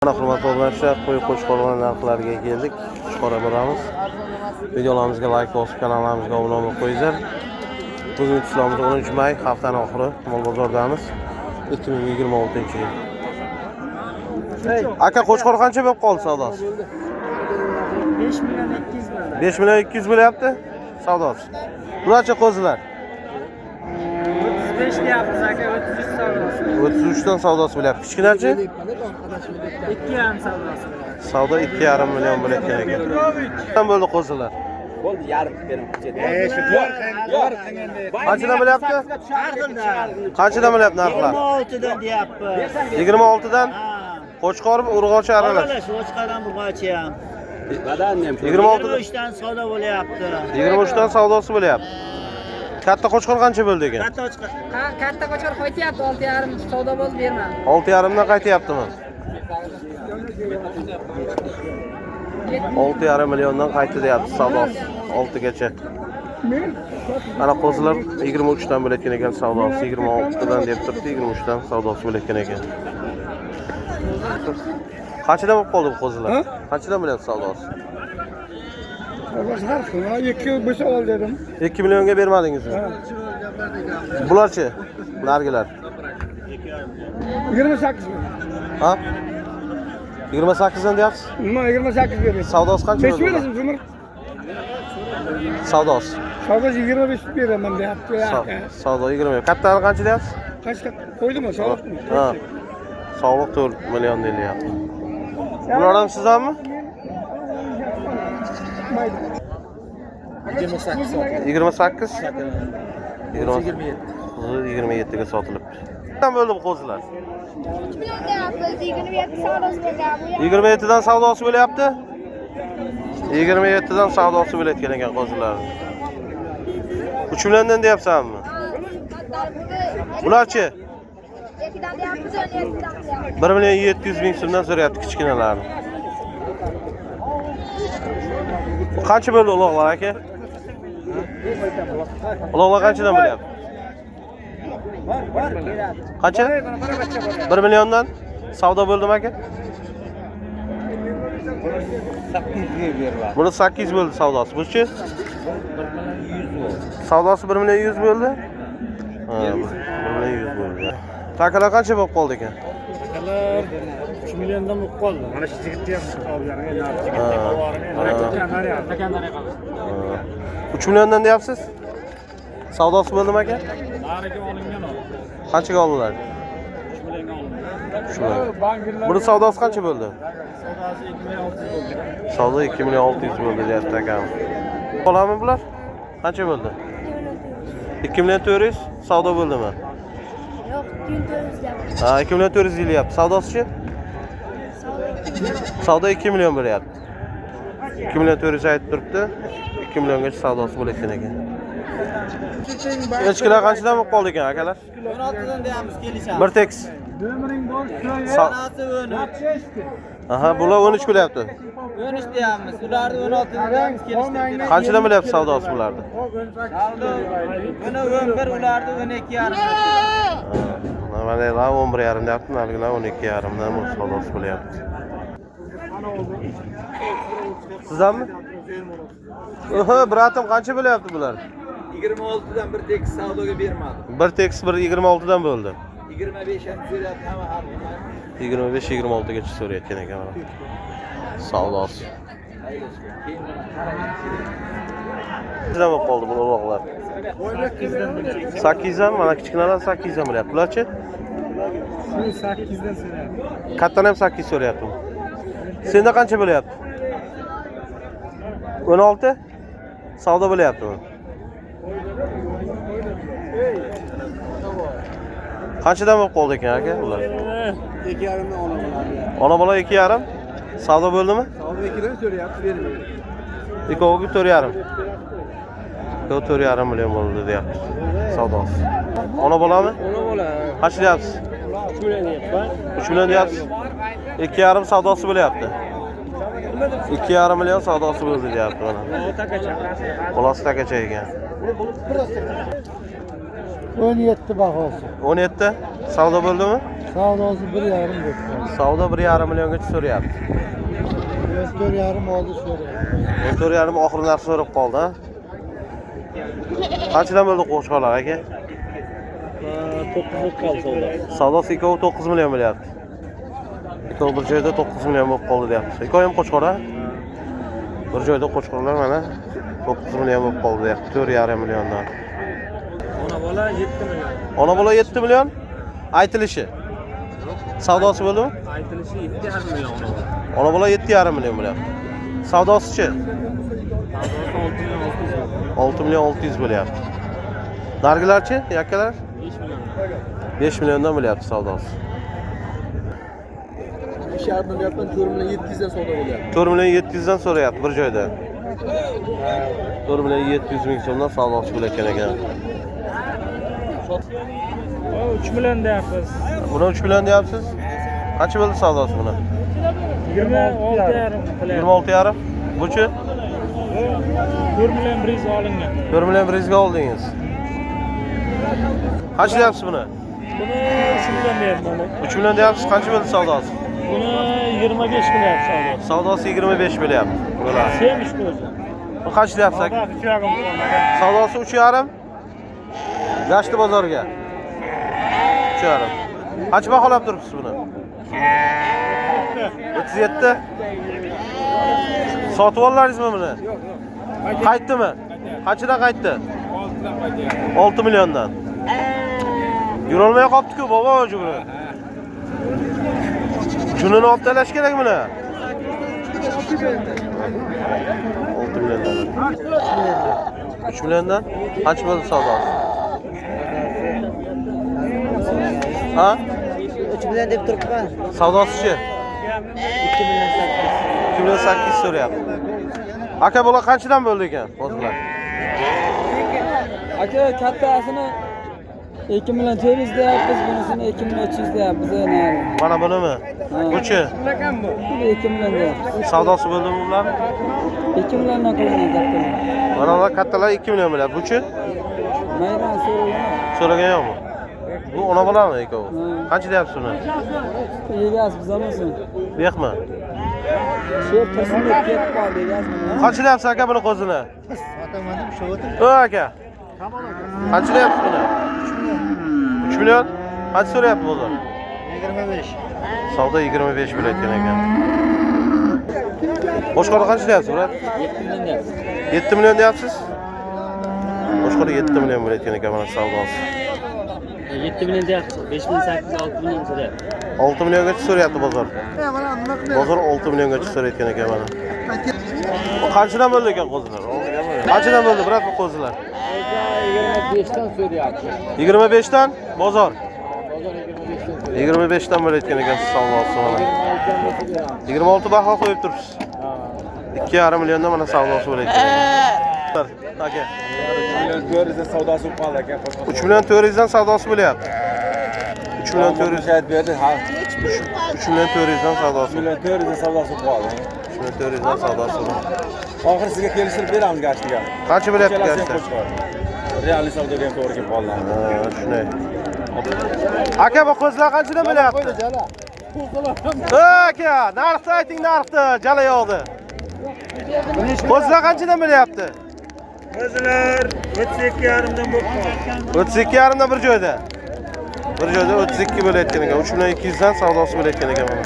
Hurmatli obunachilar, qo'y qo'shqorlar narxlariga keldik. Chiqara boramiz. Videolarimizga like bosib, kanalimizga obuna bo'lib qo'yinglar. Bugun islomimiz 10 may, haftaning oxiri, mol bozordamiz. 2026-yil. Aka, qo'shqor qancha bo'lib qoldi savdosi? 5 million 200 bo'lyapti savdosi. Bularcha qo'zilar. 35 deyapmiz aka, 33 savdosi. 33 dan savdosi bo'lyapti. Kichkinachi? 2,5 savdosi. Savdo 2,5 million bo'layotgan ekan. Qancha bo'ldi qo'zilar? Bo'ldi, yarim berim ketdi. Shu bor endi. Qanchadan bo'lyapti? Qanchadan bo'lyapti narxlar? 26 dan deyapti. 26 dan Qo'chqor urg'ochi aralash. Aralash, Qo'chqordan Burg'ochi ham. Badan ham shu. 26 23 dan savdo bo'lyapti. 23 dan savdosi bo'lyapti. Katta Qo'chqor qancha bo'ldi ekan? Katta Qo'chqor. Ha, katta qo'chqor qaytyapti, 6,5 savdo bo'ldi, bermadi. 6,5 dan qaytyaptimi? 6,5 milliondan qaytdi deyapti savdosi. 6 gacha. Ana qo'zilar 23 dan bo'layotgan ekan savdosi. 26 dan deb turibdi, 23 dan savdosi bo'layotgan ekan. Qanchadan bo'lib qoldi bu qo'zilar? Qanchadan bo'lyapti savdosi? Har 2,5 ol dedim. 2 millionga bermadingizmi? Bularchi? Nargilar. 28 mi? Ha? 28 dan deyapsiz? Nima 28 berdim. Savdosi qancha 5 bo'ldi? berasiz Umar. Savdosi. Savdosi 25 beraman deyapti. Savdo 20. Kattani qancha deyapsiz? Qancha qo'ydimi? Savdoqmi? Ha. Sog'liq 4 million deyapti. Bular ham sizdanmi? 28. 27 ga sotilibdi. Qancha bo'ldi bu qo'zilar? 27 dan savdosi bo'lyapti. 27 dan savdosi bo'layotgan ekan qo'zilar. 3 milliondan deyapsanmi? Bularchi? 1 million 700 ming so'mdan so'rayapti kichkinalarni. Qancha bo'ldi uloqlar aka? Uloqlar qanchadan bo'lyapti? Qancha? 1 milliondan savdo bo'ldimi aka? 800 ga berlar. Buni 800 bo'ldi savdosi. Buchi? Savdosi 1 million 100 bo'ldi. Ha, 1 million 100 bo'ldi. Takalar qancha bo'lib qoldi ekan? Takalar 3 milliondan bo'lib qoldi. Mana shu yigitni ham olganlarga narxi. 3 milliondan deyapsiz? Savdosi bo'ldimi aka? Nariga olingan o. Qanchaga oldilar? 3 millionga olingan. 3 million. Buni savdosi qancha bo'ldi? Savdosi 2 million 600 bo'ldi. Savdo 2 million 600 bo'ldi deyapti akam. Olammi bular? Qancha bo'ldi? 2 million 400 savdo bo'ldimi? Yo'q, 400 deyapti. Ha, 2 million 400 deyapti. Savdosi-chi? Savdo 2 million bo'lyapti. 2 million 400 aytib turibdi. 2 milliongacha savdosi bo'layotgan ekan. Echkilar qanchadan bo'lib qoldi ekan akalar? 16 dan deyapmiz kelishamiz. Bir tekis. Sanasi 13. Aha, bular 13 bo'lyapti. 13 deyapmiz. Ularni 16 dan deyapmiz kelishamiz. Qanchadan bo'lyapti savdosi bularni? Savdo buni 11, ularni 12,5. Mana 11,5 deyapti, narigilar 12,5 dan bu savdosi bo'lyapti. Sizdanmi? Oho, bratim qancha bo'lyapti bular? 26 dan bir tekis savdoga bermadi. Bir tekis 26 dan bo'ldi. 25 ham so'rayapti, hamma har 25-26 gacha so'rayotgan ekan. Savdosi. Nima bo'lib qoldi bu uloqlar? 8 dan, mana kichkinalar 8 dan bo'lyapti. Bularchi? 8 dan so'rayapti. Kattani ham 8 so'rayapti. Senda qancha bo'lyapti? 16? Savdo bo'lyaptimi? Qanchadan bo'lib qoldi ekan aka ular? 2,5 dan olaman. Ona bola 2,5. Savdo bo'ldimi? Savdo 2 dan so'rayapti, bermaydi. Ikkoviga 4,5. Yo 4,5 million bo'ldi deyapti. Savdosi. Ona bolami? Ona bola. Qancha deyapsiz? 3 million deyapman. 3 million deyapsiz. 2,5 savdosi bo'lyapti. 2,5 million savdosi bo'ldi deyapti mana. O takacha. Bolasi takacha ekan. 17 bahosi. 17. Savdo bo'ldimi? Savdosi 1,5 deb. Savdo 1,5 milliongacha so'rayapti. 4,5 oldi so'rayapti. 14,5 oxirgi narx so'rab qoldi, ha? Qanchadan bo'ldi qo'shqolar aka? 9 qoldi savdo. Savdosi ikkovi 9 million bo'lyapti. Ikkovi bir joyda 9 million bo'lib qoldi deyapti. Ikkovi ham qo'shqor, ha? Bir joyda qo'shqorlar mana 9 million bo'lib qoldi deyapti. 4,5 milliondan. Ona bola 7 million. Ona bola 7 million aytilishi. Savdosi bo'ldimi? Aytilishi 7,5 million ona bola. Ona bola 7,5 million bo'lyapti. Savdosichi? Savdosi 6 million 600 bo'lyapti. Nargilarchi? Yakkalar? 5 million. 5 milliondan bo'lyapti savdosi. 2,5 milliondan 4 million 700 dan savdo bo'lyapti. 4 million 700 dan so'rayapti bir joyda. 4 million 700 ming so'mdan savdosi bo'layotgan ekan. 3 million deyapmiz. Buni 3 million deyapsiz? Qancha bo'ldi savdosi buni? 26,5 qilyapti. 26,5. Buchi? 4 million 100 olingan. 4 million 100 ga oldingiz. Qancha deyapsiz buni? Buni 3 million deyapman. 3 million deyapsiz. Qancha bo'ldi savdosi? Buni 25 qilyapti savdosi. Savdosi 25 bo'lyapti. Bo'ladi. Semish qo'ydi. Bu qancha deyapsiz aka? Savdosi 3,5. Gashti bozorga. 3,5. Qancha baholab turibsiz buni? 37. Sotib oldingizmi buni? Qaytdimi? Qanchadan qaytdi? 6 milliondan. Yurolmay qolibdi-ku bobo buni. Junini olib tashlash kerak buni. 6 milliondan. 3 milliondan qancha bo'ldi savdosi? Ha? 3 million deb turibman. Savdosichi? 2 million 8. 2 million 800 so'rayapti. Aka bola qanchadan bo'ldi ekan hozirlar? Aka kattasini 2 million 400 deyapmiz, bunisini 2 million 300 deyapmiz. Mana bunimi? Buchi? 2 million deyapmiz. Savdosi bo'ldimi bular? 2 milliondan qilgan katta. Mana ular kattalar 2 million bo'lyapti. Buchi? Maydan so'ragan. So'ragan yo'qmi? Bu ona bolami ikkovi? Qancha deyapsiz uni? Egasi biz olmasin. Bu yoqmi? Shu tursin deb ketib qoldi egasi. Qancha deyapsiz aka buni qo'zini? Sotaman shu o'tir. O aka. Qancha deyapsiz buni? 3 million. Qancha so'rayapti bozor? 25. Savdo 25 bo'layotgan ekan. Qo'shqori qancha deyapsiz, brat? 7 million deyapmiz. 7 million deyapsiz? Qo'shqori 7 million bo'layotgan ekan mana savdosi. 7 million deyapmiz. 5 million 8 6 million so'rayapti. 6 milliongacha so'rayapti bozor. Bozor 6 milliongacha so'rayotgan ekan mana. Bu qanchadan bo'ldi ekan qo'zilar? Qanchadan bo'ldi brat bu qo'zilar? 25 dan so'rayapti. 25 dan bozor. 25 dan bo'layotgan ekan savdosi mana. 26 baho qo'yib turibsiz. 2,5 milliondan mana savdosi bo'layotgan ekan. Aka. 400 dan savdosi bo'lib qoldi aka. 3 million 400 dan savdosi bo'lyapti. 3 million 400 shahid berdi. Ha. 3 million 400 dan savdosi. 3 million 400 dan savdosi bo'lib qoldi. 3 million 400 dan savdosi. Oxiri sizga kelishtirib beramiz gashtiga. Qancha bo'lyapti gashti? Realli savdoga ham to'g'ri kelib qoldi. Ha, shunday. Aka bu qo'zlar qanchadan bo'lyapti? Aka, narxni ayting, narxni, jala yo'qdi. Qo'zlar qanchadan bo'lyapti? Qo'zilar 32,5 dan bo'lib qoldi. 32,5 dan bir joyda. Bir joyda 32 bo'layotgan ekan. 3 million 200 dan savdosi bo'layotgan ekan mana.